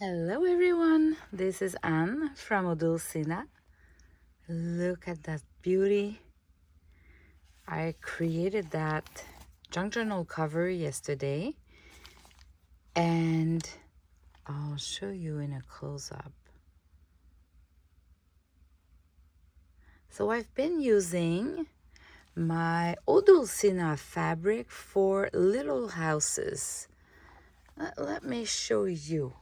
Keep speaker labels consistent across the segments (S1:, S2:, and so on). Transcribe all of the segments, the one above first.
S1: Hello everyone, this is Anne from Odulcina. Look at that beauty. I created that junk journal cover yesterday and I'll show you in a close-up. So I've been using my Odulcina fabric for little houses. Let me show you.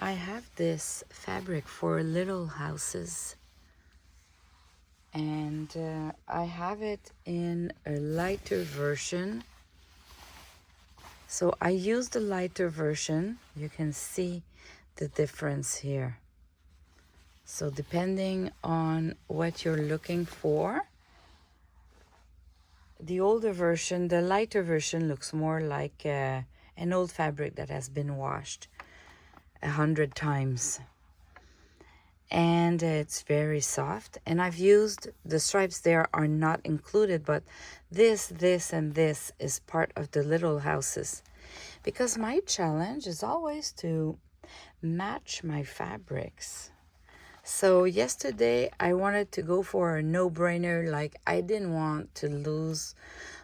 S1: I have this fabric for little houses and I have it in a lighter version. So I use the lighter version. You can see the difference here. So depending on what you're looking for, the older version, the lighter version looks more like an old fabric that has been washed 100 times. And it's very soft, and I've used the stripes there are not included, but this and this is part of the little houses, because my challenge is always to match my fabrics. So yesterday I wanted to go for a no-brainer, like I didn't want to lose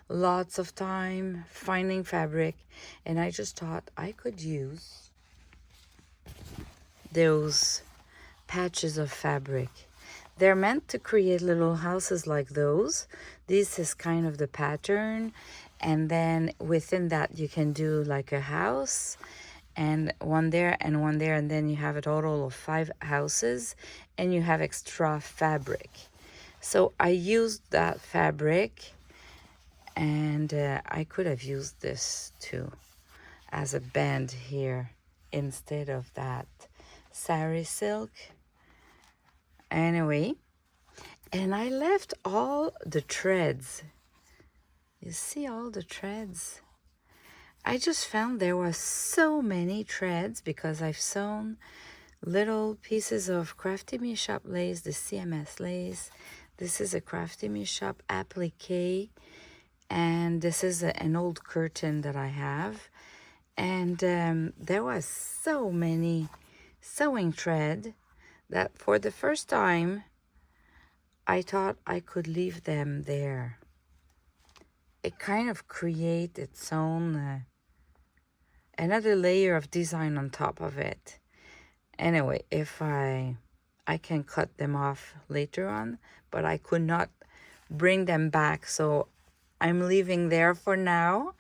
S1: lots of time finding fabric, and I just thought I could use those patches of fabric. They're meant to create little houses like those. This is kind of the pattern, and then within that you can do like a house and one there and one there, and then you have a total of 5 houses and you have extra fabric. So I used that fabric, and I could have used this too as a band here instead of that sari silk. Anyway, and I left all the threads. You see all the threads? I just found there was so many threads because I've sewn little pieces of Crafty Me Shop lace, the CMS lace. This is a Crafty Me Shop applique, and this is an old curtain that I have. And there was so many sewing thread that for the first time, I thought I could leave them there. It kind of creates its own, another layer of design on top of it. Anyway, if I can cut them off later on, but I could not bring them back, so I'm leaving there for now.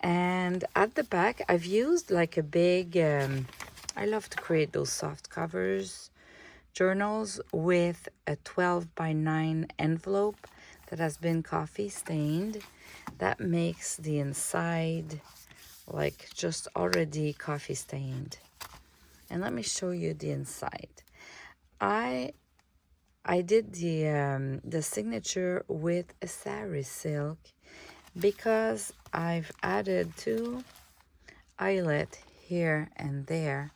S1: And at the back, I've used like a big, I love to create those soft covers journals with a 12 by 9 envelope that has been coffee stained. That makes the inside like just already coffee stained. And let me show you the inside. I did the signature with a sari silk because I've added 2 eyelet here and there.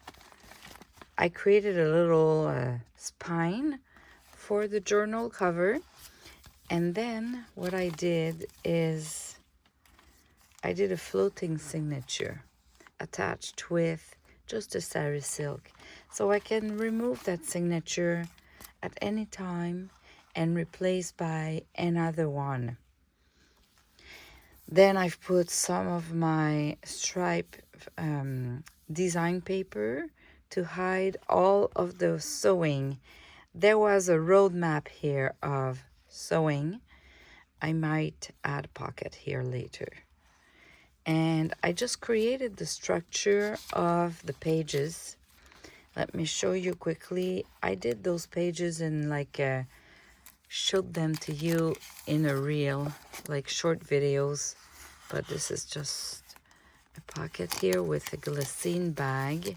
S1: I created a little spine for the journal cover, and then what I did is I did a floating signature attached with just a sari silk, so I can remove that signature at any time and replace by another one. Then I've put some of my stripe design paper to hide all of the sewing. There was a roadmap here of sewing. I might add a pocket here later. And I just created the structure of the pages. Let me show you quickly. I did those pages in like showed them to you in a reel, like short videos, but this is just a pocket here with a glycine bag.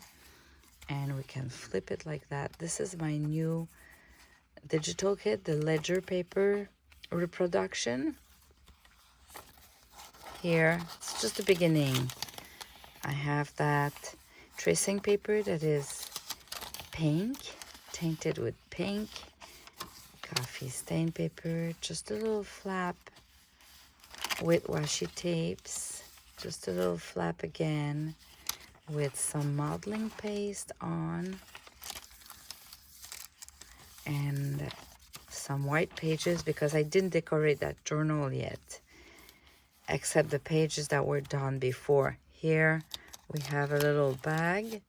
S1: And we can flip it like that. This is my new digital kit, the ledger paper Reproduction. Here, it's just the beginning. I have that tracing paper that is pink, tainted with pink, coffee stain paper, just a little flap with washi tapes, just a little flap again, with some modeling paste on and some white pages, because I didn't decorate that journal yet, except the pages that were done before. Here we have a little bag,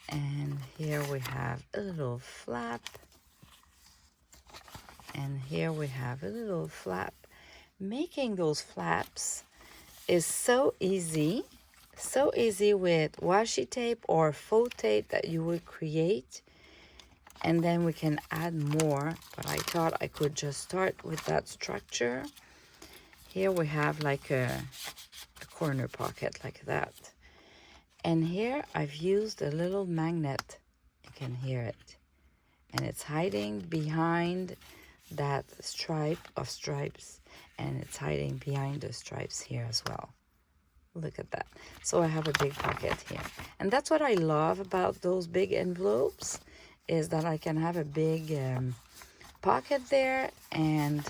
S1: and here we have a little flap, and here we have a little flap. Making those flaps is so easy with washi tape or faux tape that you would create, and then we can add more, but I thought I could just start with that structure. Here we have like a corner pocket like that, and here I've used a little magnet. You can hear it, and it's hiding behind that stripe of stripes, and it's hiding behind the stripes here as well. Look at that. So I have a big pocket here, and that's what I love about those big envelopes, is that I can have a big pocket there, and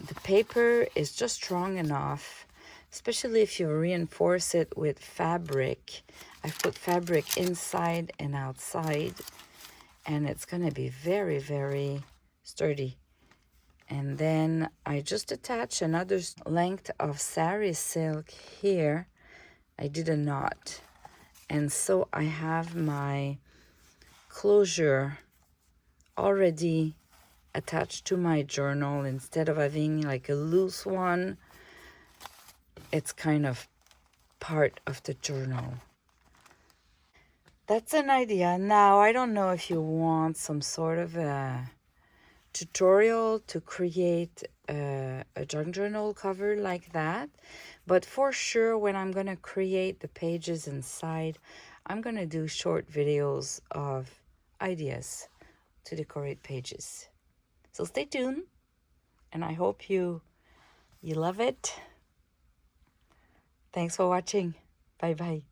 S1: the paper is just strong enough, especially if you reinforce it with fabric. I've put fabric inside and outside, and it's going to be very, very sturdy. And then I just attach another length of sari silk here. I did a knot, and so I have my closure already attached to my journal. Instead of having like a loose one, it's kind of part of the journal. That's an idea. Now, I don't know if you want some sort of a tutorial to create a junk journal cover like that, but for sure when I'm going to create the pages inside, I'm going to do short videos of ideas to decorate pages. So stay tuned, and I hope you love it. Thanks for watching. Bye bye.